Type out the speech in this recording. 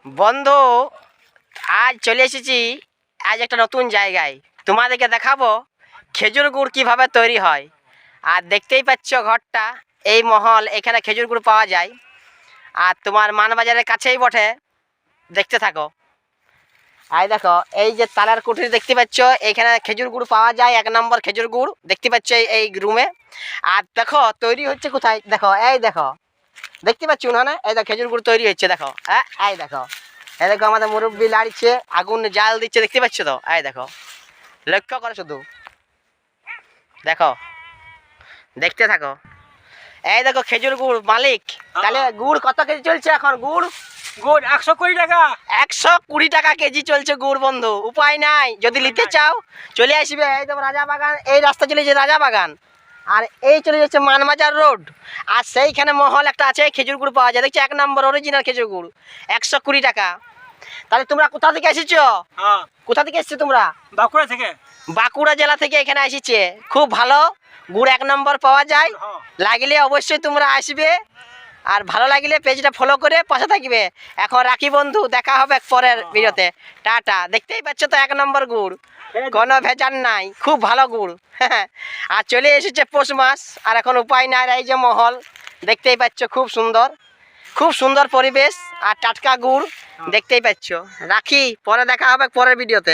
বন্ধু, আজ চলে এসেছি আজ একটা নতুন জায়গায়। তোমাদেরকে দেখাবো খেজুর গুড় কিভাবে তৈরি হয়। আর দেখতেই পাচ্ছ ঘরটা, এই মহল, এখানে খেজুর গুড় পাওয়া যায়। আর তোমার মানবাজারের কাছেই বটে, দেখতে থাকো। আর দেখো, এই যে তালার কুঠি দেখতে পাচ্ছ, এইখানে খেজুর গুড় পাওয়া যায়। 1 নম্বর খেজুর গুড় দেখতে পাচ্ছ এই রুমে। আর দেখো তৈরি হচ্ছে কোথায়, দেখো এই দেখো, দেখতে পাচ্ছ না? এই দেখো খেজুর গুড় তৈরি হচ্ছে, দেখো। হ্যাঁ, এই দেখো, এই দেখো আমাদের মুরব্বি লাড়ছে, আগুন জাল দিচ্ছে, দেখতে পাচ্ছ তো? এই দেখো, লক্ষ্য করো শুধু, দেখো, দেখতে থাকো। এই দেখো খেজুর গুড় মালিক। তাহলে গুড় কত কেজি চলছে এখন? গুড় গুড় 120 টাকা। 120 টাকা কেজি চলছে গুড় বন্ধু। উপায় নাই, যদি নিতে চাও চলে আসবে। এই দেখো রাজা বাগান, এই রাস্তা চলে যাচ্ছে রাজা বাগান, আর এই চলে যাচ্ছে মানবাজার রোড। আর সেইখানে মহল একটা আছে, খেজুর গুড় পাওয়া যায়। দেখছি 1 নম্বর অরিজিনাল খেজুর গুড়, 120 টাকা। তাহলে তোমরা কোথা থেকে এসেছো? হ্যাঁ, কোথা থেকে এসেছো তোমরা? বাঁকুড়া থেকে। বাঁকুড়া জেলা থেকে এখানে এসেছে। খুব ভালো গুড়, 1 নম্বর পাওয়া যায়। হ্যাঁ। লাগলে অবশ্যই তোমরা আসবে, আর ভালো লাগলে পেজটা ফলো করে পাশে থাকবে। এখন রাখি বন্ধু, দেখা হবে পরের ভিডিওতে। টাটা। দেখতেই পাচ্ছ তো 1 নম্বর গুড়, কোনো ভেজাল নাই, খুব ভালো গুড়। আর চলে এসেছে পৌষ মাস, আর এখন উপায় নাই। এই যে মহল দেখতেই পাচ্ছ, খুব সুন্দর, খুব সুন্দর পরিবেশ, আর টাটকা গুড় দেখতেই পাচ্ছ। রাখি, পরে দেখা হবে পরের ভিডিওতে।